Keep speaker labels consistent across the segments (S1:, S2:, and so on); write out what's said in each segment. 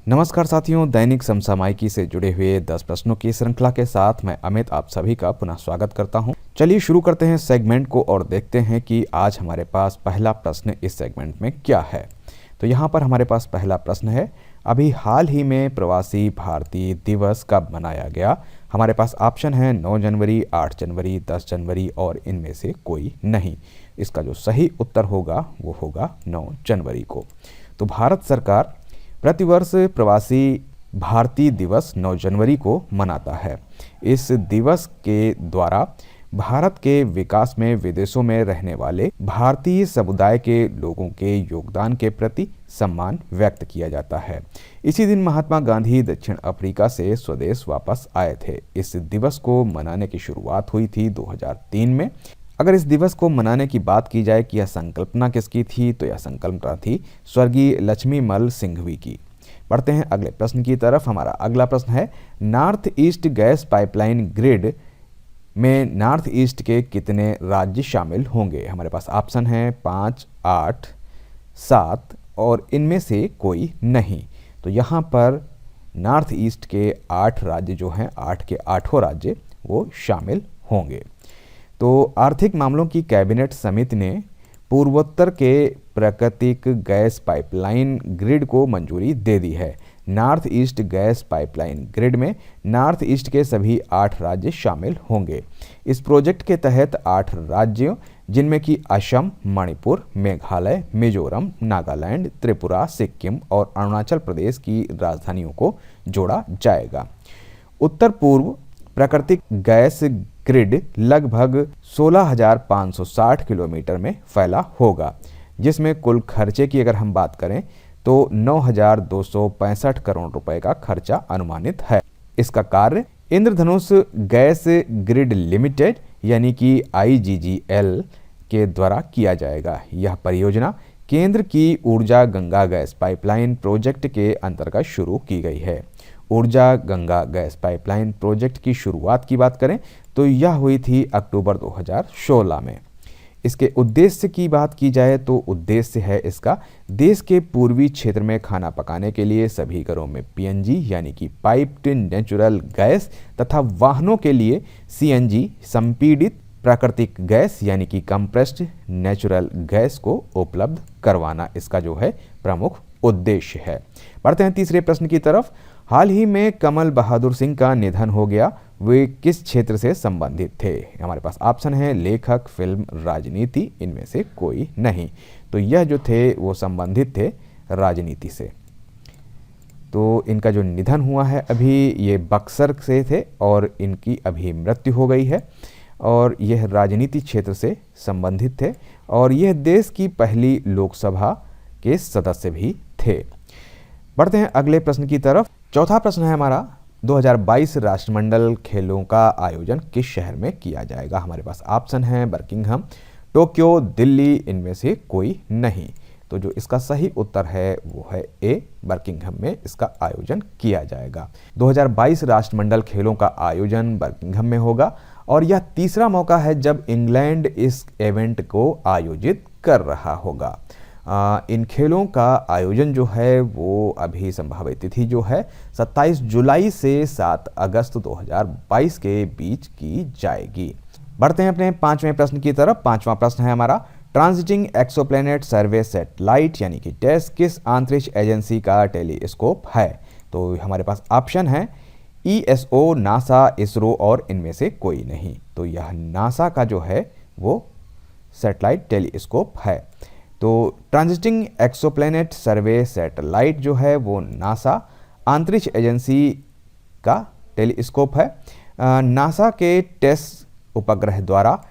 S1: नमस्कार साथियों, दैनिक समसामयिकी से जुड़े हुए 10 प्रश्नों की श्रृंखला के साथ मैं अमित आप सभी का पुनः स्वागत करता हूं। चलिए शुरू करते हैं सेगमेंट को और देखते हैं कि आज हमारे पास पहला प्रश्न इस सेगमेंट में क्या है। तो यहाँ पर हमारे पास पहला प्रश्न है, अभी हाल ही में प्रवासी भारतीय दिवस कब मनाया गया? हमारे पास ऑप्शन है 9 जनवरी, 8 जनवरी, 10 जनवरी और इनमें से कोई नहीं। इसका जो सही उत्तर होगा वो होगा 9 जनवरी को। तो भारत सरकार प्रतिवर्ष प्रवासी भारतीय दिवस 9 जनवरी को मनाता है। इस दिवस के द्वारा भारत के विकास में विदेशों में रहने वाले भारतीय समुदाय के लोगों के योगदान के प्रति सम्मान व्यक्त किया जाता है। इसी दिन महात्मा गांधी दक्षिण अफ्रीका से स्वदेश वापस आए थे। इस दिवस को मनाने की शुरुआत हुई थी 2003 में। अगर इस दिवस को मनाने की बात की जाए कि यह संकल्पना किसकी थी, तो यह संकल्पना थी स्वर्गीय लक्ष्मीमल सिंघवी की। बढ़ते हैं अगले प्रश्न की तरफ। हमारा अगला प्रश्न है, north east gas pipeline grid में नॉर्थ ईस्ट के कितने राज्य शामिल होंगे? हमारे पास ऑप्शन है 5, 8, 7 और इनमें से कोई नहीं। तो यहाँ पर नॉर्थ ईस्ट के 8 राज्य जो हैं, 8 के 8 राज्य वो शामिल होंगे। तो आर्थिक मामलों की कैबिनेट समिति ने पूर्वोत्तर के प्राकृतिक गैस पाइपलाइन ग्रिड को मंजूरी दे दी है। North east gas pipeline grid में नॉर्थ ईस्ट के सभी 8 राज्य शामिल होंगे। इस प्रोजेक्ट के तहत 8 राज्यों जिनमें कि असम, मणिपुर, मेघालय, मिजोरम, नागालैंड, त्रिपुरा, सिक्किम और अरुणाचल प्रदेश की राजधानियों को जोड़ा जाएगा। उत्तर पूर्व प्राकृतिक गैस ग्रिड लगभग 16,560 किलोमीटर में फैला होगा, जिसमें कुल खर्चे की अगर हम बात करें तो 9,265 करोड़ रुपए का खर्चा अनुमानित है। इसका कार्य इंद्रधनुष गैस ग्रिड लिमिटेड यानी कि IGGL के द्वारा किया जाएगा। यह परियोजना केंद्र की ऊर्जा गंगा गैस पाइपलाइन प्रोजेक्ट के अंतर्गत शुरू की गई है। ऊर्जा गंगा गैस पाइपलाइन प्रोजेक्ट की शुरुआत की बात करें तो यह हुई थी अक्टूबर 2016 में। इसके उद्देश्य की बात की जाए तो उद्देश्य है इसका देश के पूर्वी क्षेत्र में खाना पकाने के लिए सभी घरों में PNG यानी कि पाइप्ड नेचुरल गैस तथा वाहनों के लिए CNG संपीड़ित प्राकृतिक गैस यानी कि कंप्रेस्ड नेचुरल गैस को उपलब्ध करवाना इसका जो है प्रमुख उद्देश्य है। बढ़ते हैं तीसरे प्रश्न की तरफ। हाल ही में कमल बहादुर सिंह का निधन हो गया, वे किस क्षेत्र से संबंधित थे? हमारे पास ऑप्शन है लेखक, फिल्म, राजनीति, इनमें से कोई नहीं। तो यह जो थे वो संबंधित थे राजनीति से। तो इनका जो निधन हुआ है अभी ये बक्सर से थे और इनकी अभी मृत्यु हो गई है और यह राजनीति क्षेत्र से संबंधित थे और यह देश की पहली लोकसभा के सदस्य भी थे। बढ़ते हैं अगले प्रश्न की तरफ। चौथा प्रश्न है हमारा, 2022 राष्ट्रमंडल खेलों का आयोजन किस शहर में किया जाएगा? हमारे पास ऑप्शन है बर्मिंघम, टोक्यो, दिल्ली, इनमें से कोई नहीं। तो जो इसका सही उत्तर है वो है ए, बर्मिंघम में इसका आयोजन किया जाएगा। 2022 राष्ट्रमंडल खेलों का आयोजन बर्मिंघम में होगा और यह तीसरा मौका है जब इंग्लैंड इस इवेंट को आयोजित कर रहा होगा। इन खेलों का आयोजन जो है वो अभी संभावित तिथि जो है 27 जुलाई से 7 अगस्त 2022 के बीच की जाएगी। बढ़ते हैं अपने पांचवें प्रश्न की तरफ। पांचवा प्रश्न है हमारा, ट्रांजिटिंग एक्सोप्लैनेट सर्वे सैटेलाइट यानी कि टेस किस अंतरिक्ष एजेंसी का टेलीस्कोप है? तो हमारे पास ऑप्शन है ESO, नासा, इसरो और इनमें से कोई नहीं। तो यह नासा का जो है वो सैटेलाइट टेलीस्कोप है। तो ट्रांजिटिंग एक्सोप्लैनेट सर्वे सैटेलाइट जो है वो नासा अंतरिक्ष एजेंसी का टेलीस्कोप है। नासा के टेस उपग्रह द्वारा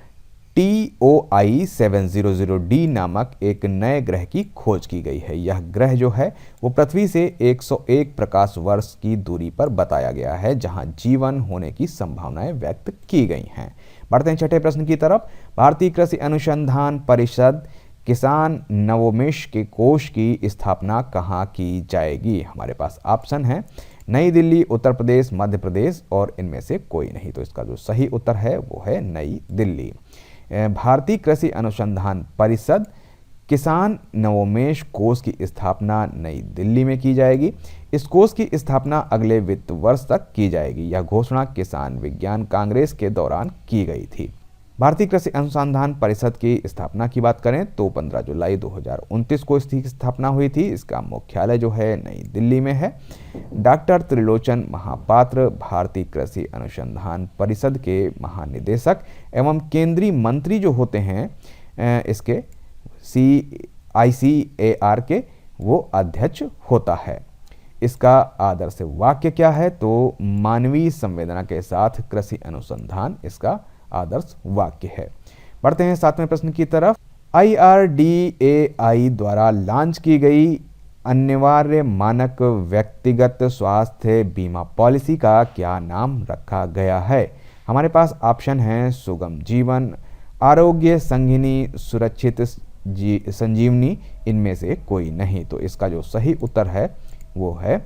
S1: TOI 700D नामक एक नए ग्रह की खोज की गई है। यह ग्रह जो है वो पृथ्वी से 101 प्रकाश वर्ष की दूरी पर बताया गया है जहां जीवन होने की संभावनाएं व्यक्त की गई हैं। बढ़ते हैं छठे प्रश्न की तरफ। भारतीय कृषि अनुसंधान परिषद किसान नवोन्मेष के कोष की स्थापना कहाँ की जाएगी? हमारे पास ऑप्शन है नई दिल्ली, उत्तर प्रदेश, मध्य प्रदेश और इनमें से कोई नहीं। तो इसका जो सही उत्तर है वो है नई दिल्ली। भारतीय कृषि अनुसंधान परिषद किसान नवोन्मेष कोष की स्थापना नई दिल्ली में की जाएगी। इस कोष की स्थापना अगले वित्त वर्ष तक की जाएगी। यह घोषणा किसान विज्ञान कांग्रेस के दौरान की गई थी। भारतीय कृषि अनुसंधान परिषद की स्थापना की बात करें तो 15 जुलाई 2029 को इसकी स्थापना हुई थी। इसका मुख्यालय जो है नई दिल्ली में है। डॉक्टर त्रिलोचन महापात्र भारतीय कृषि अनुसंधान परिषद के महानिदेशक एवं केंद्रीय मंत्री जो होते हैं इसके ICAR के वो अध्यक्ष होता है। इसका आदर्श वाक्य क्या है तो मानवीय संवेदना के साथ कृषि अनुसंधान इसका आदर्श वाक्य है। बढ़ते हैं 7वें प्रश्न की तरफ। IRDAI द्वारा लॉन्च की गई अनिवार्य मानक व्यक्तिगत स्वास्थ्य बीमा पॉलिसी का क्या नाम रखा गया है? हमारे पास ऑप्शन हैं सुगम जीवन, आरोग्य संगिनी, सुरक्षित संजीवनी, इनमें से कोई नहीं। तो इसका जो सही उत्तर है वो है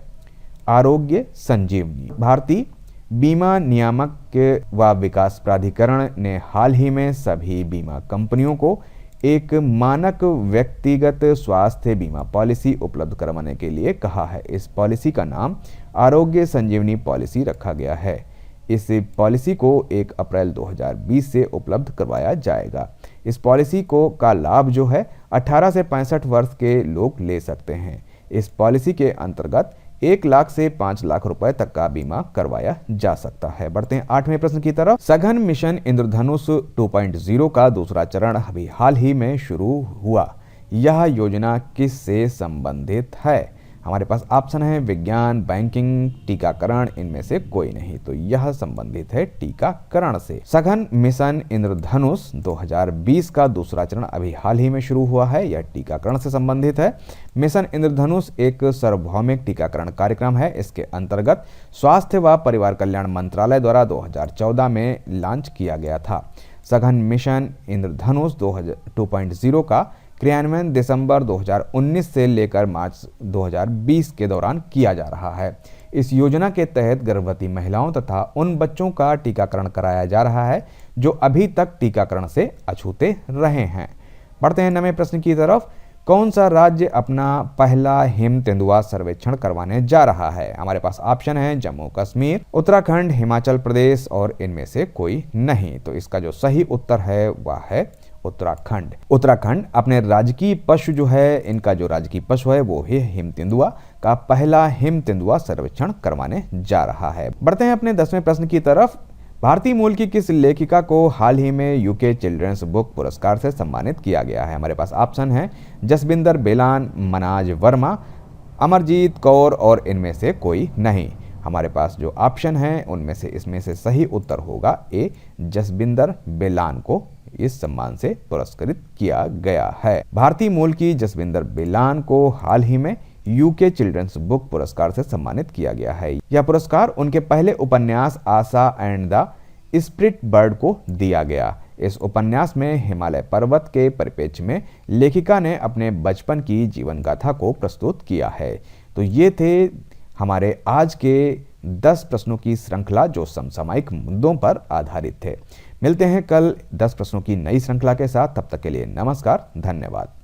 S1: आरोग्य संजीवनी। भारतीय बीमा नियामक व विकास प्राधिकरण ने हाल ही में सभी बीमा कंपनियों को एक मानक व्यक्तिगत स्वास्थ्य बीमा पॉलिसी उपलब्ध करवाने के लिए कहा है। इस पॉलिसी का नाम आरोग्य संजीवनी पॉलिसी रखा गया है। इस पॉलिसी को 1 अप्रैल 2020 से उपलब्ध करवाया जाएगा। इस पॉलिसी को का लाभ जो है 18 से 65 वर्ष के लोग ले सकते हैं। इस पॉलिसी के अंतर्गत 1 लाख से 5 लाख रुपए तक का बीमा करवाया जा सकता है। बढ़ते हैं 8वें प्रश्न की तरफ। सघन मिशन इंद्रधनुष 2.0 का दूसरा चरण अभी हाल ही में शुरू हुआ। यह योजना किससे संबंधित है? हमारे पास ऑप्शन है विज्ञान, बैंकिंग, टीकाकरण, इनमें से कोई नहीं। तो यह संबंधित है टीकाकरण से। सघन मिशन इंद्रधनुष 2020 का दूसरा चरण अभी हाल ही में शुरू हुआ है। यह टीकाकरण से संबंधित है। मिशन इंद्रधनुष एक सार्वभौमिक टीकाकरण कार्यक्रम है। इसके अंतर्गत स्वास्थ्य व परिवार कल्याण मंत्रालय द्वारा 2014 में लॉन्च किया गया था। सघन मिशन इंद्रधनुष 2.0 का क्रियान्वयन दिसंबर 2019 से लेकर मार्च 2020 के दौरान किया जा रहा है। इस योजना के तहत गर्भवती महिलाओं तथा उन बच्चों का टीकाकरण कराया जा रहा है जो अभी तक टीकाकरण से अछूते रहे हैं। बढ़ते हैं 9वें प्रश्न की तरफ। कौन सा राज्य अपना पहला हिम तेंदुआ सर्वेक्षण करवाने जा रहा है? हमारे पास ऑप्शन है जम्मू कश्मीर, उत्तराखंड, हिमाचल प्रदेश और इनमें से कोई नहीं। तो इसका जो सही उत्तर है वह है उत्तराखंड। उत्तराखंड अपने राजकीय पशु जो है, इनका जो राजकीय पशु है वो है हिम तेंदुआ का पहला हिम तेंदुआ सर्वेक्षण करवाने जा रहा है। बढ़ते हैं अपने 10वें प्रश्न की तरफ। भारतीय मूल की किस लेखिका को हाल ही में यूके चिल्ड्रंस बुक पुरस्कार से सम्मानित किया गया है? हमारे पास ऑप्शन है जसबिंदर बेलान, मनाज वर्मा, अमरजीत कौर और इनमें से कोई नहीं। हमारे पास जो ऑप्शन है उनमें से इसमें से सही उत्तर होगा ए, जसबिंदर बेलान को इस सम्मान से पुरस्कृत किया गया है। भारतीय मूल की जसबिंदर बेलान को हाल ही में यूके चिल्ड्रंस बुक पुरस्कार से सम्मानित किया गया है। यह पुरस्कार उनके पहले उपन्यास आशा एंड द स्प्रिट बर्ड को दिया गया। इस उपन्यास में हिमालय पर्वत के परिप्रेक्ष्य में लेखिका ने अपने बचपन की जीवन गाथा को प्रस्तुत किया है। तो ये थे हमारे आज के 10 प्रश्नों की श्रृंखला जो समसामयिक मुद्दों पर आधारित थे। मिलते हैं कल 10 प्रश्नों की नई श्रृंखला के साथ। तब तक के लिए नमस्कार, धन्यवाद।